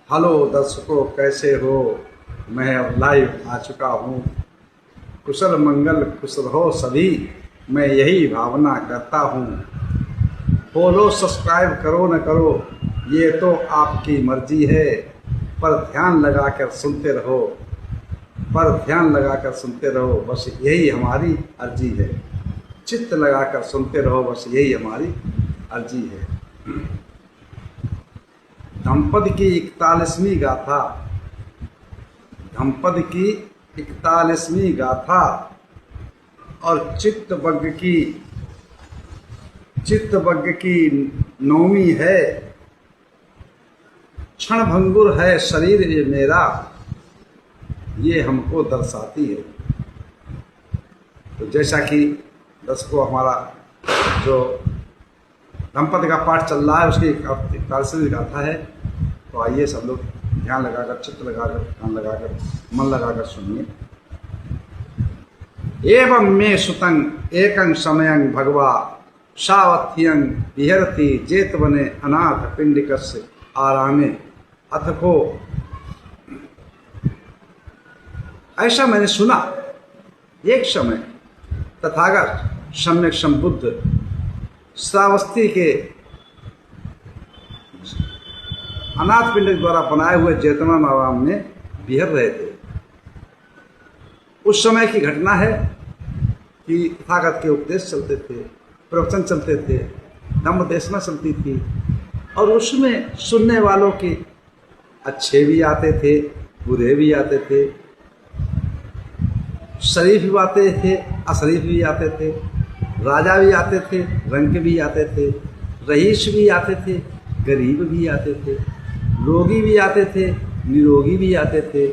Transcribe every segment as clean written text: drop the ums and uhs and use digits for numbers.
Hello दर्शकों, कैसे हो। मैं अब लाइव आ चुका हूँ। कुशल मंगल खुश रहो सभी, मैं यही भावना करता हूँ। फॉलो सब्सक्राइब करो न करो ये तो आपकी मर्जी है, पर ध्यान लगाकर सुनते रहो, बस यही हमारी अर्जी है। चित्त लगाकर सुनते रहो, बस यही हमारी अर्जी है। धम्पद की 41वीं गाथा, धम्पद की 41वीं गाथा और चित्तवज्ञ की 9वीं है। क्षण भंगुर है शरीर ये मेरा, ये हमको दर्शाती है। तो जैसा कि दर्शकों, हमारा जो धम्पद का पाठ चल रहा है उसकी 41वीं गाथा है। तो आइए सब लोग ध्यान लगाकर, चित्त लगाकर, कान लगाकर, मन लगाकर सुनिए। एवं मे सुतं एकं समयं भगवा सावथियं विहरति जेतवने अनाथ पिंडिकस्य आरामे अथको। ऐसा मैंने सुना, एक समय तथागत सम्यक संबुद्ध श्रावस्ती के अनाथ पिंड द्वारा बनाए हुए जेतवन आराम में विहर रहे थे। उस समय की घटना है कि तथागत के उपदेश चलते थे, प्रवचन चलते थे, धम्म देशना चलती थी, और उसमें सुनने वालों के अच्छे भी आते थे, बुरे भी आते थे, शरीफ भी आते थे, अशरीफ भी आते थे, राजा भी आते थे, रंक भी आते थे, रईस भी आते थे, गरीब भी आते थे, रोगी भी आते थे, निरोगी भी आते थे,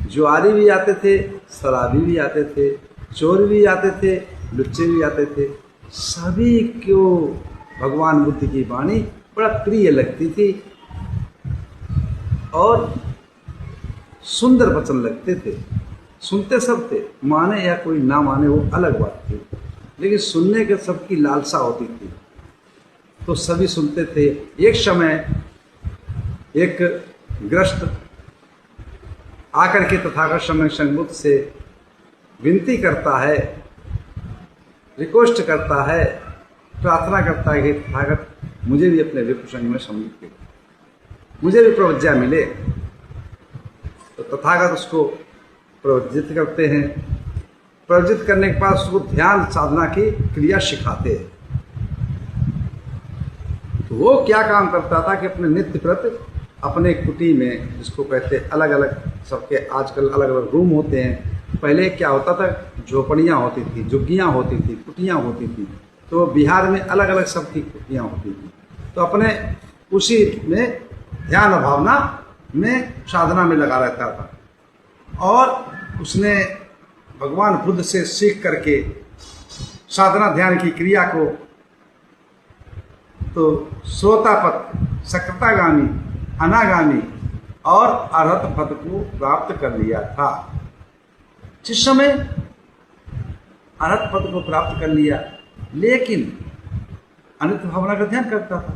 जुआरी भी आते थे, शराबी भी आते थे, चोर भी आते थे, लुच्चे भी आते थे। सभी को भगवान बुद्ध की वाणी बड़ा प्रिय लगती थी और सुंदर वचन लगते थे। सुनते सब थे, माने या कोई ना माने वो अलग बात थी, लेकिन सुनने के सबकी लालसा होती थी, तो सभी सुनते थे। एक समय एक ग्रस्त आकर के तथागत सम्यक संबुद्ध से विनती करता है, रिक्वेस्ट करता है, प्रार्थना करता है कि तथागत मुझे भी अपने विप्र संग में सम्मिलित करें, मुझे भी प्रवज्ञा मिले। तो तथागत उसको प्रवज्जित करते हैं। प्रवज्जित करने के बाद उसको ध्यान साधना की क्रिया सिखाते हैं। तो वो क्या काम करता था कि अपने नित्य प्रति अपने कुटी में, जिसको कहते अलग अलग, सबके आजकल अलग अलग रूम होते हैं। पहले क्या होता था, झोपड़ियाँ होती थी, झुग्गियाँ होती थी, कुटियाँ होती थी। तो बिहार में अलग अलग सबकी कुटियाँ होती थी। तो अपने उसी में ध्यान भावना में, साधना में लगा रहता था। और उसने भगवान बुद्ध से सीख करके साधना ध्यान की क्रिया को तो श्रोतापत, सक्तागामी, अनागामी और अरहत पद को प्राप्त कर लिया था। जिस समय अरहत पद को प्राप्त कर लिया, लेकिन अनित्य भावना का ध्यान करता था।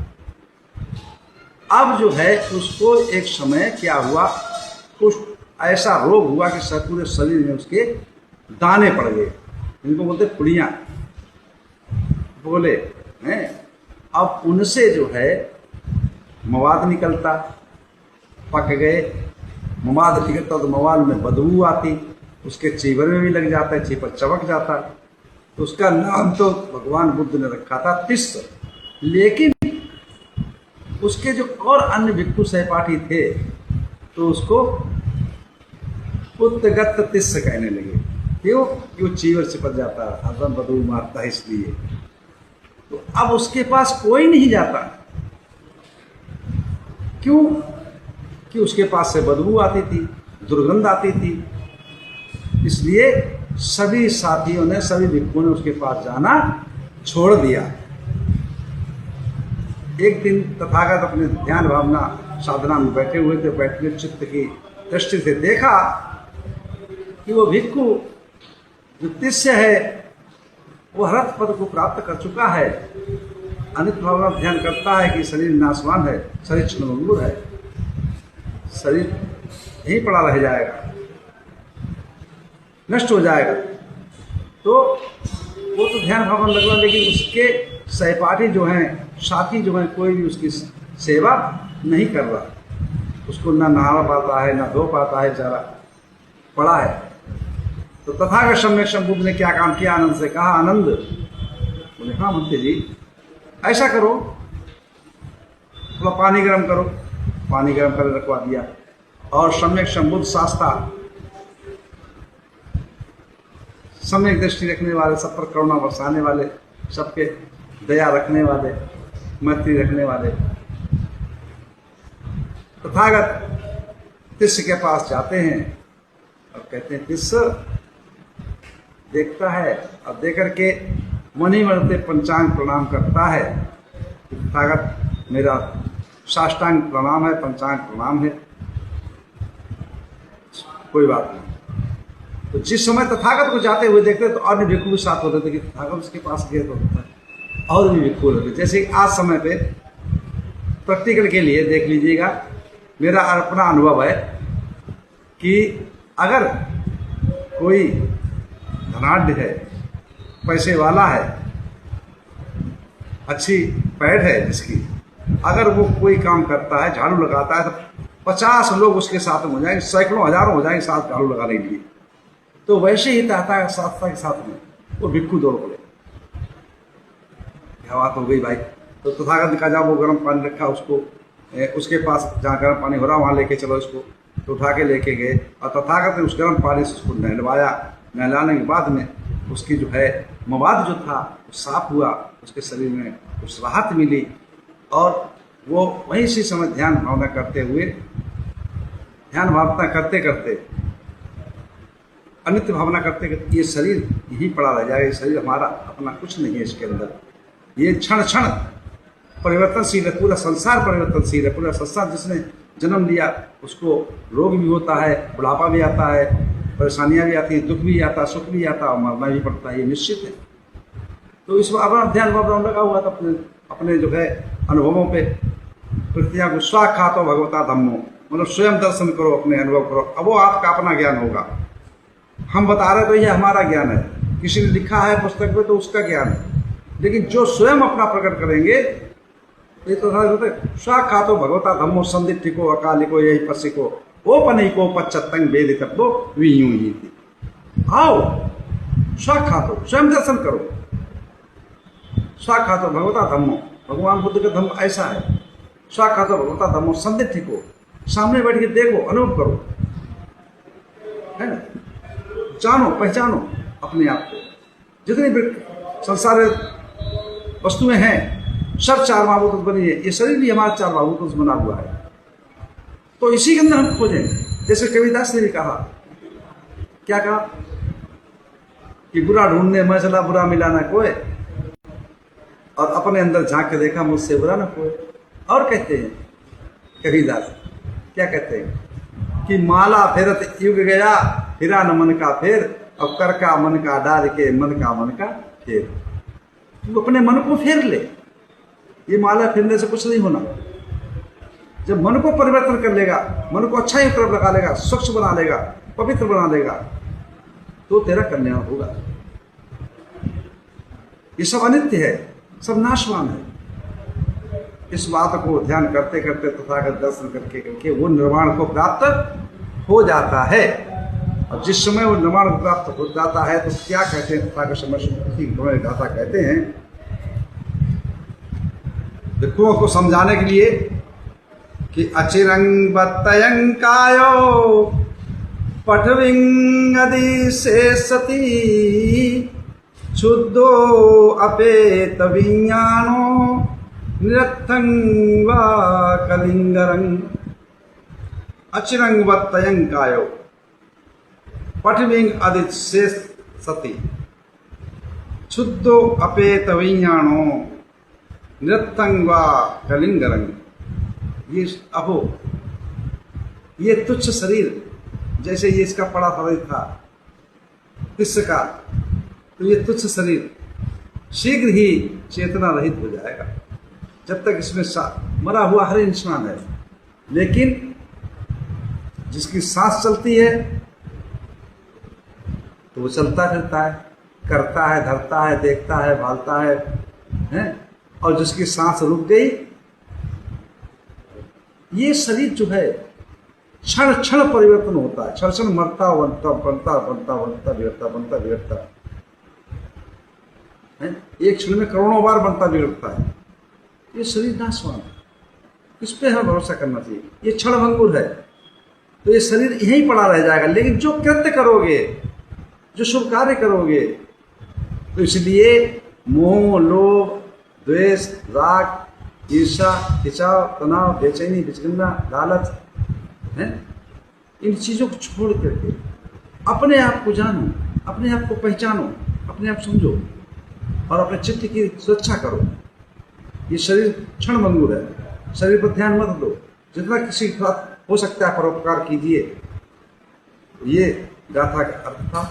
अब जो है उसको एक समय क्या हुआ, कुछ ऐसा रोग हुआ कि पूरे शरीर में उसके दाने पड़ गए, इनको बोलते पुड़ियाँ बोले हैं। अब उनसे जो है मवाद निकलता, पक गए, मवाद निकलता तो मवाद में बदबू आती, उसके चीवर में भी लग जाता है, चीपर चमक जाता। तो उसका नाम तो भगवान बुद्ध ने रखा था तिस्स। लेकिन उसके जो और अन्य भिक्षु सहपाठी थे तो उसको उत्तगत तिस्स कहने लगे। क्यों? कि वो चीवर चिपक जाता, हरदम बदबू मारता है, इसलिए। तो अब उसके पास कोई नहीं जाता। क्यों? कि उसके पास से बदबू आती थी, दुर्गंध आती थी। इसलिए सभी साथियों ने, सभी भिक्षुओं ने उसके पास जाना छोड़ दिया। एक दिन तथागत अपने ध्यान भावना साधना में बैठे हुए थे, बैठने चित्त की दृष्टि से देखा कि वो भिक्षु जो तिस्य है वो हरत पद को प्राप्त कर चुका है। अनित भावना ध्यान करता है कि शरीर नाशवान है, शरीर क्षणभंगुर है, शरीर यहीं पड़ा रह जाएगा, नष्ट हो जाएगा। तो वो तो ध्यान भावन लगवा, लेकिन उसके सहपाठी जो हैं, साथी जो हैं, कोई भी उसकी सेवा नहीं कर रहा, उसको ना नहा पाता है, ना धो पाता है, बेचारा पड़ा है। तो तथागत सम्यक संबुद्ध ने क्या काम किया? आनंद से कहा, आनंद बोले हाँ मंत्री जी, ऐसा करो, थोड़ा पानी गर्म करो। पानी गर्म कर रखवा दिया, और सम्यक संबुद्ध शास्त्रा, सम्यक दृष्टि रखने वाले, सब पर करुणा बरसाने वाले, सबके दया रखने वाले, मैत्री रखने वाले, तथागत तिस्य के पास जाते हैं और कहते हैं, तिस्य देखता है और देकर के मनि मरते पंचांग प्रणाम करता है। तथागत मेरा साष्टांग प्रणाम है, पंचांग प्रणाम है, कोई बात नहीं। तो जिस समय तथागत को जाते हुए देखते तो और भी भिक्षु भी साथ होते थे कि तथागत उसके पास गए तो होता है और भी भिक्षु होते। जैसे आज समय पे प्रैक्टिकल के लिए देख लीजिएगा, मेरा अपना अनुभव है कि अगर कोई धनाढ्य है, पैसे वाला है, अच्छी पैठ है जिसकी, अगर वो कोई काम करता है, झाड़ू लगाता है, तो 50 लोग उसके साथ में हो जाएंगे, सैकड़ों हजारों हो जाएंगे साथ झाड़ू लगाने के लिए। तो वैसे ही चाहता है शास्त्रा के साथ में वो भिक्षु दौड़ पड़े। क्या बात हो गई भाई? तो तथागत ने कहा, जाओ वो गर्म पानी रखा, उसको उसके पास जहाँ गर्म पानी हो रहा वहाँ लेके चलो इसको। तो उठा के लेके गए और तथागत ने उस गर्म पानी से उसको नहलवाया। नहलाने के बाद में उसकी जो है मवाद जो था वो साफ हुआ, उसके शरीर में कुछ राहत मिली, और वो वहीं से समय ध्यान भावना करते हुए, ध्यान भावना करते करते, अनित्य भावना करते करते, ये शरीर यहीं पड़ा रह जाएगा, ये शरीर हमारा अपना कुछ नहीं है, इसके अंदर ये क्षण क्षण परिवर्तनशील है, पूरा संसार परिवर्तनशील है। पूरा संसार जिसने जन्म लिया उसको रोग भी होता है, बुढ़ापा भी आता है, परेशानियां भी आती हैं, दुख भी आता है, सुख भी आता है, और मरना भी पड़ता है, ये निश्चित है। तो इस अपना ध्यान भावना लगा हुआ था अपने जो है अनुभवों पे। प्रतिज्ञा को स्वाखातो भगवता धम्मो, मतलब स्वयं दर्शन करो, अपने अनुभव करो। अब वो आपका अपना ज्ञान होगा, हम बता रहे तो ये हमारा ज्ञान है, किसी ने लिखा है पुस्तक में तो उसका ज्ञान है, लेकिन जो स्वयं अपना प्रकट करेंगे, ये तो स्वाखातो भगवता धम्मो संदिठिको अकालिको यही पसिको ओपनिको पच्चत्तंग वेद तत्वो वियूं ही थी। आओ स्वाखातो, स्वयं दर्शन करो। स्वाखातो भगवता धम्मो, भगवान बुद्ध का धम्म ऐसा है। स्वाखातो भगवता धम्मो संदिठिको, सामने बैठ के देखो, अनुभव करो, है ना, जानो, पहचानो अपने आप को। जितनी भी संसार वस्तुएं हैं सब चार महाभूतों से बनी है, ये शरीर भी हमारा चार महाभूतों से बना हुआ है। तो इसी के अंदर हम खोजें। जैसे कबीरदास ने भी कहा, क्या कहा कि बुरा ढूंढने में चला, बुरा मिला ना कोई, और अपने अंदर झांक के देखा, मुझसे बुरा ना कोई। और कहते हैं कबीरदास, क्या कहते हैं कि माला फेरत युग गया, फिरा न मन का फेर, और कर का मन का डार के मन का फेर। तू अपने मन को फेर ले, ये माला फेरने से कुछ नहीं होना। जब मन को परिवर्तन कर लेगा, मन को अच्छा ही तरफ लगा लेगा, स्वच्छ बना लेगा, पवित्र बना लेगा, तो तेरा कल्याण होगा। ये सब अनित्य है, सब नाशवान है। इस बात को ध्यान करते करते तथागत दर्शन करके करके वो निर्वाण को प्राप्त हो जाता है। और जिस समय वो निर्वाण को प्राप्त हो जाता है तो क्या कहते हैं तथागत समय गाथा कहते हैं, भिक्षुओं को समझाने के लिए कि अचिरंग बत्तयंकायो पठविंगदि शेषति शुद्धो अपेत विज्ञानो निरर्थं वा कलिंगरं। अचिरंग बत्तयंकायो पठविंग अदि शेषति शुद्धो अपेत विज्ञानो निरर्थं वा कलिंगरं। ये अहो, ये तुच्छ शरीर, जैसे ये इसका पड़ा शरीर था तिस्य का, तो ये तुच्छ शरीर शीघ्र ही चेतना रहित हो जाएगा। जब तक इसमें मरा हुआ हर इंसान है, लेकिन जिसकी सांस चलती है तो वो चलता फिरता है, करता है, धरता है, देखता है, भालता है? और जिसकी सांस रुक गई, ये शरीर जो है क्षण क्षण परिवर्तन होता है, क्षण क्षण मरता बनता बनता बनता बनता बिगड़ता बनता बिगड़ता है, एक क्षण में करोड़ों बार बनता बिगड़ता है। ये शरीर नाशवान है, इस पे हमें भरोसा करना चाहिए। ये क्षणभंगुर है, तो ये शरीर यहीं पड़ा रह जाएगा। लेकिन जो कृत्य करोगे, जो शुभ कार्य करोगे, तो इसलिए मोह, लोभ, द्वेष, राग, ईर्ष्या, खिंचाव, तनाव, बेचैनी, विचगना, लालच है, इन चीज़ों को छोड़ करके अपने आप को जानो, अपने आप को पहचानो, अपने आप समझो और अपने चित्त की सुरक्षा करो। ये शरीर क्षणभंगुर है, शरीर पर ध्यान मत दो, जितना किसी के साथ हो सकता है परोपकार कीजिए। ये गाथा का अर्थ था।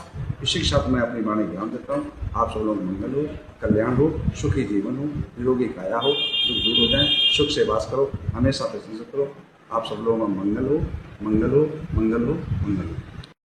इसी के साथ मैं अपनी वाणी ध्यान देता हूँ। आप सब लोग मंगल हो, कल्याण हो, सुखी जीवन हो, निरोगी काया हो, दुख दूर हो जाए, सुख से वास करो, हमेशा प्रशंसा करो। आप सब लोगों में मंगल हो, मंगल हो, मंगल हो, मंगल हो।